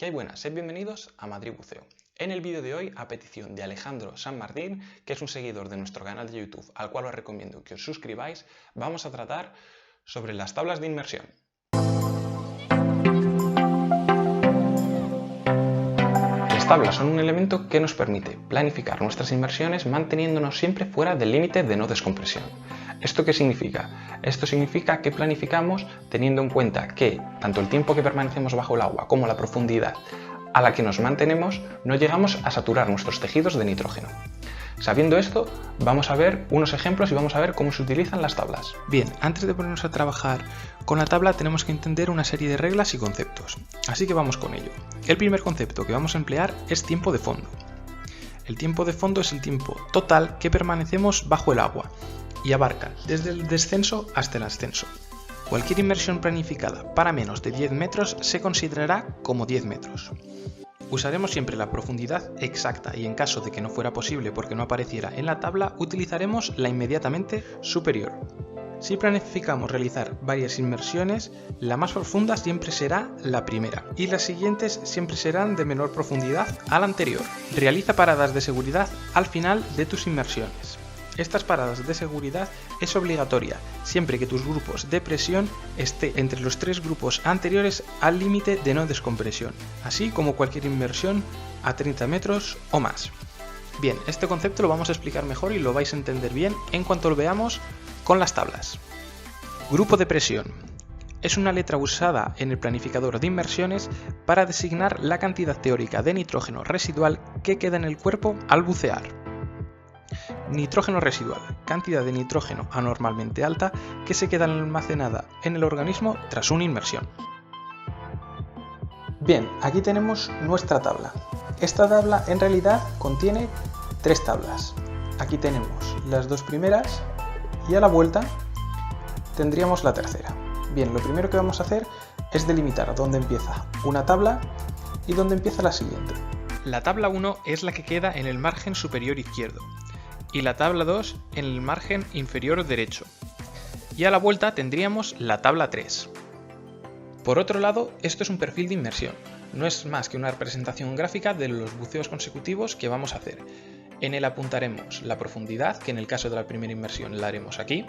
¿Qué hay buenas? Sed bienvenidos a Madrid Buceo. En el vídeo de hoy, a petición de Alejandro San Martín, que es un seguidor de nuestro canal de YouTube, al cual os recomiendo que os suscribáis, vamos a tratar sobre las tablas de inmersión. Las tablas son un elemento que nos permite planificar nuestras inmersiones manteniéndonos siempre fuera del límite de no descompresión. ¿Esto qué significa? Esto significa que planificamos teniendo en cuenta que tanto el tiempo que permanecemos bajo el agua como la profundidad a la que nos mantenemos no llegamos a saturar nuestros tejidos de nitrógeno. Sabiendo esto, vamos a ver unos ejemplos y vamos a ver cómo se utilizan las tablas. Bien, antes de ponernos a trabajar con la tabla tenemos que entender una serie de reglas y conceptos, así que vamos con ello. El primer concepto que vamos a emplear es tiempo de fondo. El tiempo de fondo es el tiempo total que permanecemos bajo el agua y abarca desde el descenso hasta el ascenso. Cualquier inmersión planificada para menos de 10 metros se considerará como 10 metros. Usaremos siempre la profundidad exacta y en caso de que no fuera posible porque no apareciera en la tabla, utilizaremos la inmediatamente superior. Si planificamos realizar varias inmersiones, la más profunda siempre será la primera y las siguientes siempre serán de menor profundidad a la anterior. Realiza paradas de seguridad al final de tus inmersiones. Estas paradas de seguridad es obligatoria siempre que tus grupos de presión esté entre los 3 grupos anteriores al límite de no descompresión, así como cualquier inmersión a 30 metros o más. Bien, este concepto lo vamos a explicar mejor y lo vais a entender bien en cuanto lo veamos con las tablas. Grupo de presión. Es una letra usada en el planificador de inmersiones para designar la cantidad teórica de nitrógeno residual que queda en el cuerpo al bucear. Nitrógeno residual, cantidad de nitrógeno anormalmente alta que se queda almacenada en el organismo tras una inmersión. Bien, aquí tenemos nuestra tabla. Esta tabla en realidad contiene 3 tablas. Aquí tenemos las 2 primeras y a la vuelta tendríamos la tercera. Bien, lo primero que vamos a hacer es delimitar dónde empieza una tabla y dónde empieza la siguiente. La tabla 1 es la que queda en el margen superior izquierdo y la tabla 2 en el margen inferior derecho. Y a la vuelta tendríamos la tabla 3. Por otro lado, esto es un perfil de inmersión. No es más que una representación gráfica de los buceos consecutivos que vamos a hacer. En él apuntaremos la profundidad, que en el caso de la primera inmersión la haremos aquí.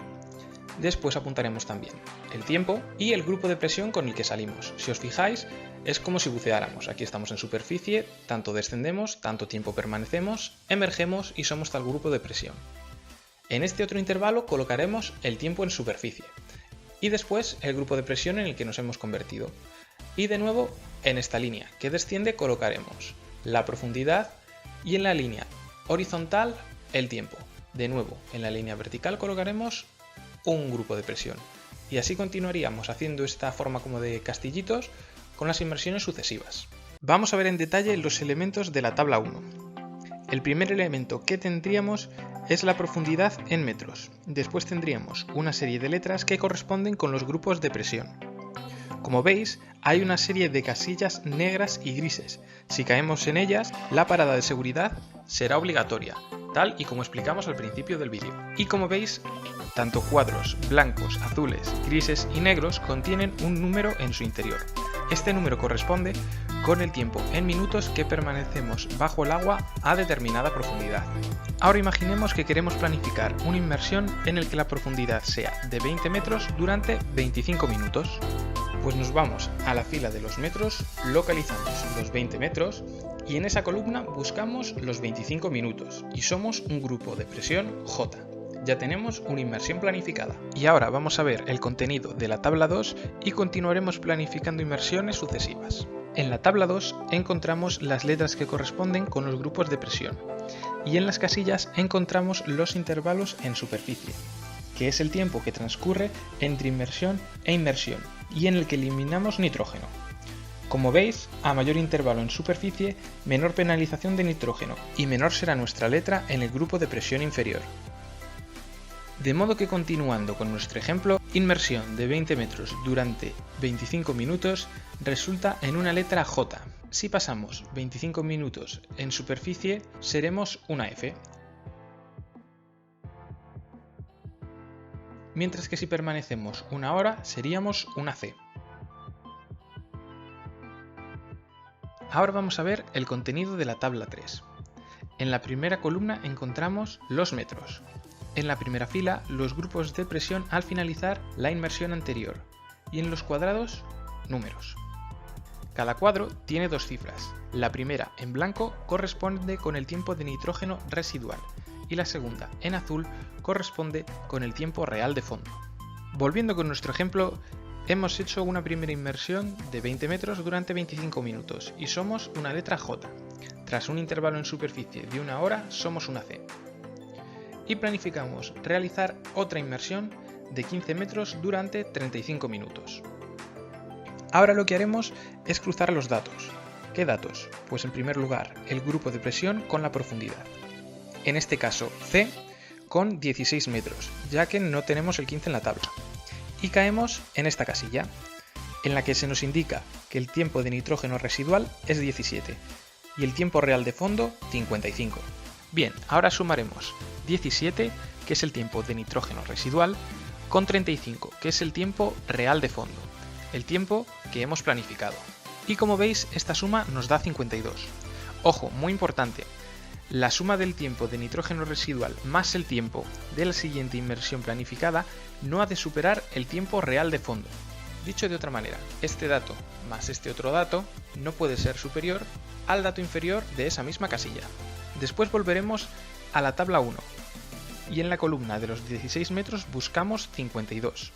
Después apuntaremos también el tiempo y el grupo de presión con el que salimos. Si os fijáis, es como si buceáramos. Aquí estamos en superficie, tanto descendemos, tanto tiempo permanecemos, emergemos y somos tal grupo de presión. En este otro intervalo colocaremos el tiempo en superficie y después el grupo de presión en el que nos hemos convertido. Y de nuevo, en esta línea que desciende colocaremos la profundidad y en la línea horizontal el tiempo. De nuevo, en la línea vertical colocaremos un grupo de presión. Y así continuaríamos haciendo esta forma como de castillitos con las inmersiones sucesivas. Vamos a ver en detalle los elementos de la tabla 1. El primer elemento que tendríamos es la profundidad en metros. Después tendríamos una serie de letras que corresponden con los grupos de presión. Como veis, hay una serie de casillas negras y grises. Si caemos en ellas, la parada de seguridad será obligatoria, tal y como explicamos al principio del vídeo. Y como veis, tanto cuadros blancos, azules, grises y negros contienen un número en su interior. Este número corresponde con el tiempo en minutos que permanecemos bajo el agua a determinada profundidad. Ahora imaginemos que queremos planificar una inmersión en la que la profundidad sea de 20 metros durante 25 minutos. Pues nos vamos a la fila de los metros, localizamos los 20 metros y en esa columna buscamos los 25 minutos y somos un grupo de presión J. Ya tenemos una inmersión planificada. Y ahora vamos a ver el contenido de la tabla 2 y continuaremos planificando inmersiones sucesivas. En la tabla 2 encontramos las letras que corresponden con los grupos de presión y en las casillas encontramos los intervalos en superficie, que es el tiempo que transcurre entre inmersión e inmersión y en el que eliminamos nitrógeno. Como veis, a mayor intervalo en superficie, menor penalización de nitrógeno y menor será nuestra letra en el grupo de presión inferior. De modo que continuando con nuestro ejemplo, inmersión de 20 metros durante 25 minutos resulta en una letra J. Si pasamos 25 minutos en superficie, seremos una F. Mientras que si permanecemos una hora, seríamos una C. Ahora vamos a ver el contenido de la tabla 3. En la primera columna encontramos los metros. En la primera fila, los grupos de presión al finalizar la inmersión anterior. Y en los cuadrados, números. Cada cuadro tiene dos cifras. La primera, en blanco, corresponde con el tiempo de nitrógeno residual y la segunda, en azul, corresponde con el tiempo real de fondo. Volviendo con nuestro ejemplo, hemos hecho una primera inmersión de 20 metros durante 25 minutos y somos una letra J. Tras un intervalo en superficie de 1 hora, somos una C. Y planificamos realizar otra inmersión de 15 metros durante 35 minutos. Ahora lo que haremos es cruzar los datos. ¿Qué datos? Pues en primer lugar, el grupo de presión con la profundidad. En este caso, C con 16 metros, ya que no tenemos el 15 en la tabla. Y caemos en esta casilla, en la que se nos indica que el tiempo de nitrógeno residual es 17 y el tiempo real de fondo 55. Bien, ahora sumaremos 17, que es el tiempo de nitrógeno residual, con 35, que es el tiempo real de fondo, el tiempo que hemos planificado. Y como veis, esta suma nos da 52. Ojo, muy importante, la suma del tiempo de nitrógeno residual más el tiempo de la siguiente inmersión planificada no ha de superar el tiempo real de fondo. Dicho de otra manera, este dato más este otro dato no puede ser superior al dato inferior de esa misma casilla. Después volveremos a la tabla 1 y en la columna de los 16 metros buscamos 52.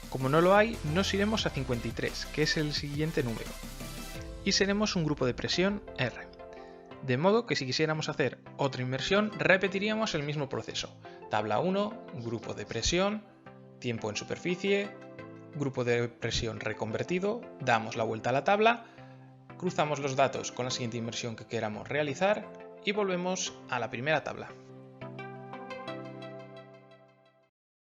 Como no lo hay, nos iremos a 53, que es el siguiente número, y seremos un grupo de presión R. De modo que si quisiéramos hacer otra inmersión, repetiríamos el mismo proceso. Tabla 1, grupo de presión, tiempo en superficie, grupo de presión reconvertido, damos la vuelta a la tabla, cruzamos los datos con la siguiente inmersión que queramos realizar y volvemos a la primera tabla.